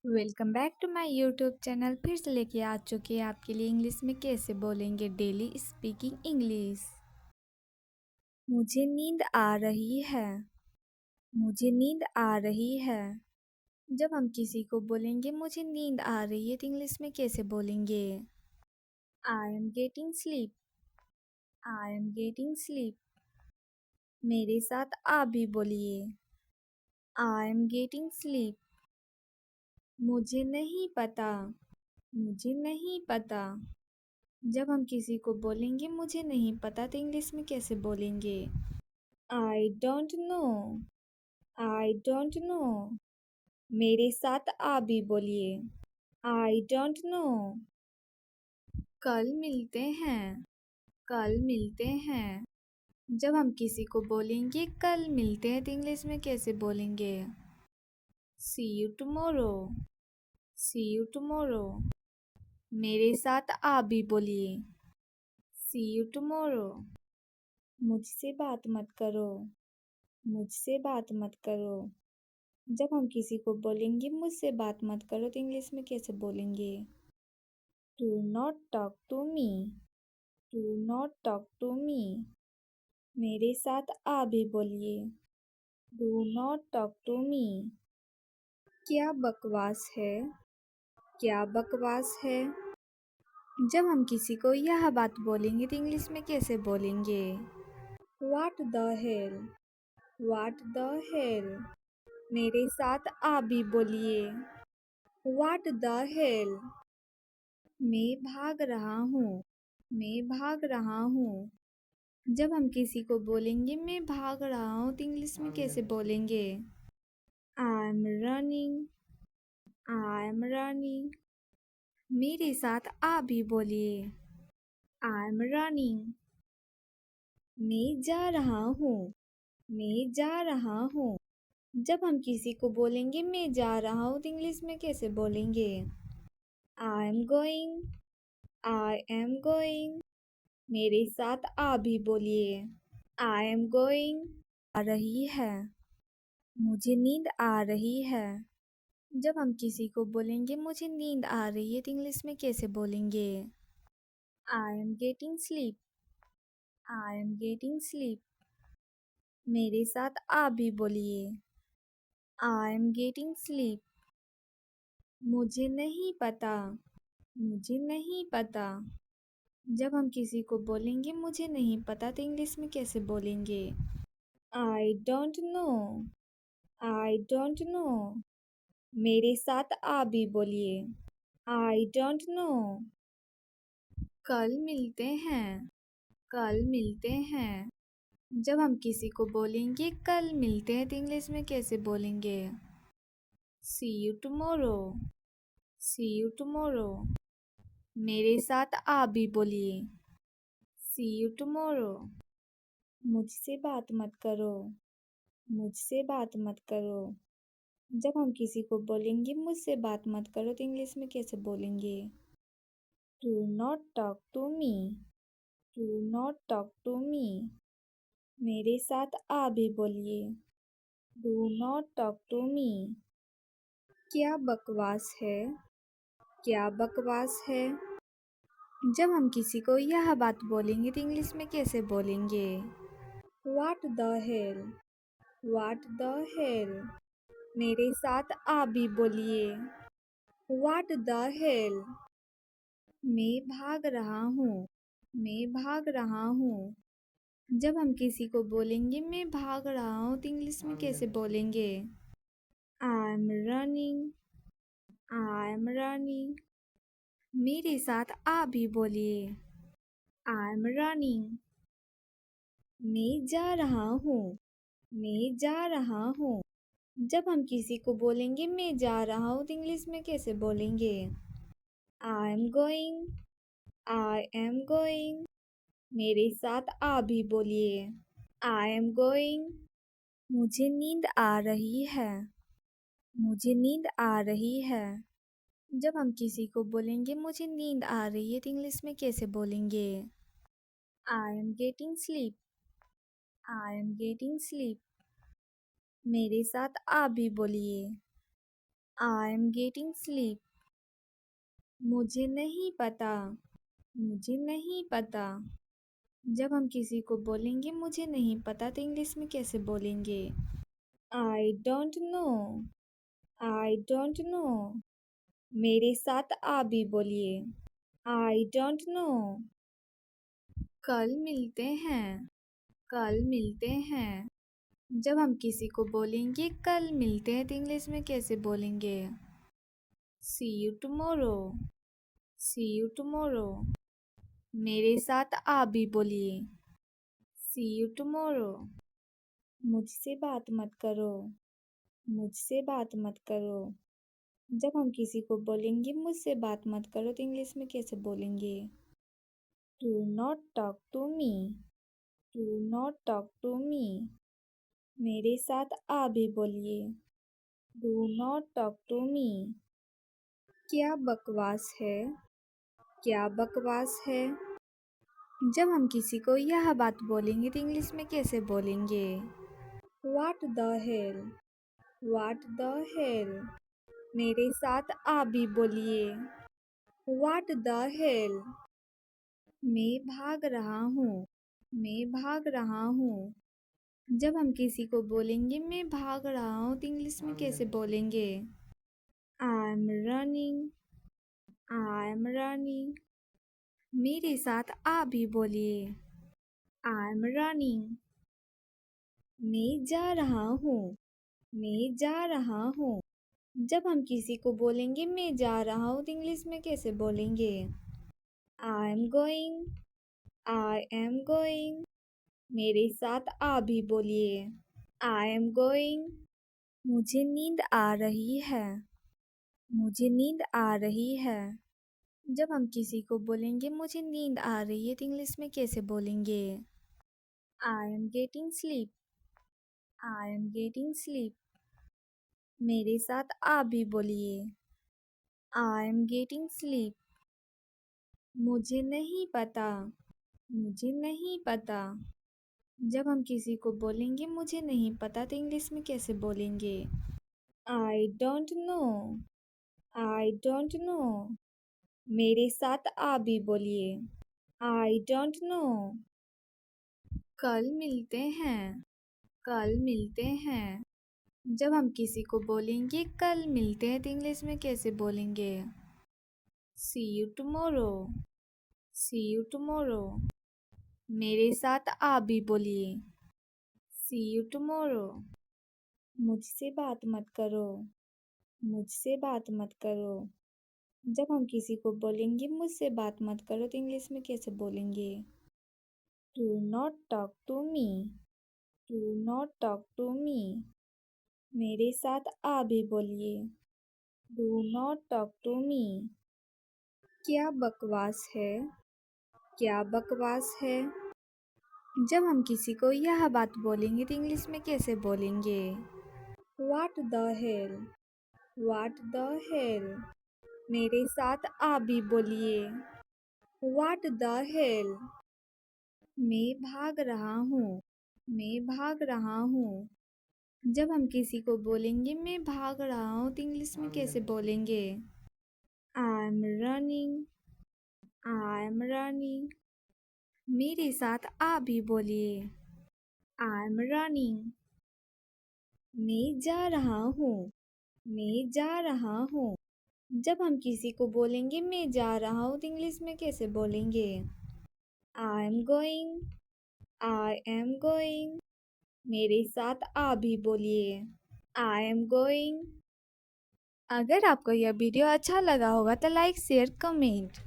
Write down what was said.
Welcome back to my YouTube channel. फिर से लेके आ चुके हैं आपके लिए इंग्लिश में कैसे बोलेंगे डेली स्पीकिंग इंग्लिश। मुझे नींद आ रही है। मुझे नींद आ रही है। जब हम किसी को बोलेंगे मुझे नींद आ रही है तो इंग्लिश में कैसे बोलेंगे? I am getting sleep. I am getting sleep. मेरे साथ आप भी बोलिए। I am getting sleep. मुझे नहीं पता। मुझे नहीं पता। जब हम किसी को बोलेंगे मुझे नहीं पता तो इंग्लिश में कैसे बोलेंगे? I don't know. I don't know. मेरे साथ आप भी बोलिए। I don't know. कल मिलते हैं। कल मिलते हैं। जब हम किसी को बोलेंगे कल मिलते हैं तो इंग्लिश में कैसे बोलेंगे? See you tomorrow. See you tomorrow. मेरे साथ आप भी बोलिए। See you tomorrow. मुझसे बात मत करो। मुझसे बात मत करो। जब हम किसी को बोलेंगे मुझसे बात मत करो तो इंग्लिश में कैसे बोलेंगे? Do not talk to me. Do not talk to me. मेरे साथ आप भी बोलिए। Do not talk to me. क्या बकवास है? क्या बकवास है? जब हम किसी को यह बात बोलेंगे तो इंग्लिश में कैसे बोलेंगे? What the hell? What the hell? मेरे साथ आप भी बोलिए। What the hell? मैं भाग रहा हूँ। मैं भाग रहा हूँ। जब हम किसी को बोलेंगे मैं भाग रहा हूँ तो इंग्लिश में कैसे बोलेंगे? I am running. I am running. मेरे साथ आप भी बोलिए। I am running. मैं जा रहा हूँ। मैं जा रहा हूँ। जब हम किसी को बोलेंगे मैं जा रहा हूँ तो इंग्लिश में कैसे बोलेंगे? I am going. I am going. मेरे साथ आप भी बोलिए। I am going. आ रही है। मुझे नींद आ रही है। जब हम किसी को बोलेंगे मुझे नींद आ रही है तो इंग्लिश में कैसे बोलेंगे? I am getting sleep. I am getting sleep. मेरे साथ आप भी बोलिए। I am getting sleep. मुझे नहीं पता। मुझे नहीं पता। जब हम किसी को बोलेंगे मुझे नहीं पता तो इंग्लिश में कैसे बोलेंगे? I don't know. I don't know. मेरे साथ आप भी बोलिए। I don't know. कल मिलते हैं। कल मिलते हैं। जब हम किसी को बोलेंगे कल मिलते हैं तो इंग्लिश में कैसे बोलेंगे? See you tomorrow. See you tomorrow. मेरे साथ आप भी बोलिए। See you tomorrow. मुझसे बात मत करो। मुझसे बात मत करो। जब हम किसी को बोलेंगे मुझसे बात मत करो तो इंग्लिश में कैसे बोलेंगे? Do not talk to me. Do not talk to me. मेरे साथ आप भी बोलिए। Do not talk to me. क्या बकवास है? क्या बकवास है? जब हम किसी को यह बात बोलेंगे तो इंग्लिश में कैसे बोलेंगे? What the hell? What the hell? मेरे साथ आप भी बोलिए। What the hell? मैं भाग रहा हूँ। मैं भाग रहा हूँ। जब हम किसी को बोलेंगे मैं भाग रहा हूँ तो इंग्लिश में कैसे बोलेंगे? I am running. I am running. मेरे साथ आप भी बोलिए। I am running. मैं जा रहा हूँ। मैं जा रहा हूँ। जब हम किसी को बोलेंगे मैं जा रहा हूँ तो इंग्लिश में कैसे बोलेंगे? I am going. I am going. मेरे साथ आप भी बोलिए। I am going. मुझे नींद आ रही है। मुझे नींद आ रही है। जब हम किसी को बोलेंगे मुझे नींद आ रही है तो इंग्लिश में कैसे बोलेंगे? I am getting sleep. I am getting sleep. मेरे साथ आप भी बोलिए। I am getting sleep. मुझे नहीं पता। मुझे नहीं पता। जब हम किसी को बोलेंगे मुझे नहीं पता तो इंग्लिश में कैसे बोलेंगे? I don't know. I don't know. मेरे साथ आप भी बोलिए। I don't know. कल मिलते हैं। कल मिलते हैं। जब हम किसी को बोलेंगे कल मिलते हैं तो इंग्लिश में कैसे बोलेंगे? See you tomorrow. See you tomorrow. मेरे साथ आप भी बोलिए। See you tomorrow. मुझसे बात मत करो। मुझसे बात मत करो। जब हम किसी को बोलेंगे मुझसे बात मत करो तो इंग्लिश में कैसे बोलेंगे? Do not talk to me. Do not talk to me. मेरे साथ आप भी बोलिए। Do not talk to me. क्या बकवास है? क्या बकवास है? जब हम किसी को यह बात बोलेंगे तो इंग्लिश में कैसे बोलेंगे? What the hell? What the hell? मेरे साथ आप भी बोलिए। What the hell? मैं भाग रहा हूँ। मैं भाग रहा हूँ। जब हम किसी को बोलेंगे मैं भाग रहा हूँ तो इंग्लिश में कैसे बोलेंगे? I'm running. I'm running. मेरे साथ आप भी बोलिए। I'm running. मैं जा रहा हूँ। मैं जा रहा हूँ। जब हम किसी को बोलेंगे मैं जा रहा हूँ तो इंग्लिश में कैसे बोलेंगे? I am going. I am going. मेरे साथ आप भी बोलिए। I am going. मुझे नींद आ रही है। मुझे नींद आ रही है। जब हम किसी को बोलेंगे मुझे नींद आ रही है तो इंग्लिश में कैसे बोलेंगे? I am getting sleep. I am getting sleep. मेरे साथ आप भी बोलिए। I am getting sleep. मुझे नहीं पता। मुझे नहीं पता। जब हम किसी को बोलेंगे मुझे नहीं पता तो इंग्लिश में कैसे बोलेंगे? I don't know. I don't know. मेरे साथ आप भी बोलिए। I don't know. कल मिलते हैं। कल मिलते हैं। जब हम किसी को बोलेंगे कल मिलते हैं तो इंग्लिश में कैसे बोलेंगे? See you tomorrow. See you tomorrow. मेरे साथ आप भी बोलिए। See you tomorrow. मुझसे बात मत करो। मुझसे बात मत करो। जब हम किसी को बोलेंगे मुझसे बात मत करो तो इंग्लिश में कैसे बोलेंगे? Do not talk to me. Do not talk to me. मेरे साथ आप भी बोलिए। Do not talk to me. क्या बकवास है? क्या बकवास है? जब हम किसी को यह बात बोलेंगे तो इंग्लिश में कैसे बोलेंगे? What the hell? What the hell? मेरे साथ आप भी बोलिए। What the hell? मैं भाग रहा हूँ। मैं भाग रहा हूँ। जब हम किसी को बोलेंगे मैं भाग रहा हूँ तो इंग्लिश में कैसे बोलेंगे? I am running. I am running. मेरे साथ आप भी बोलिए। I am running. मैं जा रहा हूँ। मैं जा रहा हूँ। जब हम किसी को बोलेंगे मैं जा रहा हूँ तो इंग्लिश में कैसे बोलेंगे? I am going. I am going. मेरे साथ आप भी बोलिए। I am going. अगर आपको यह वीडियो अच्छा लगा होगा तो लाइक शेयर कमेंट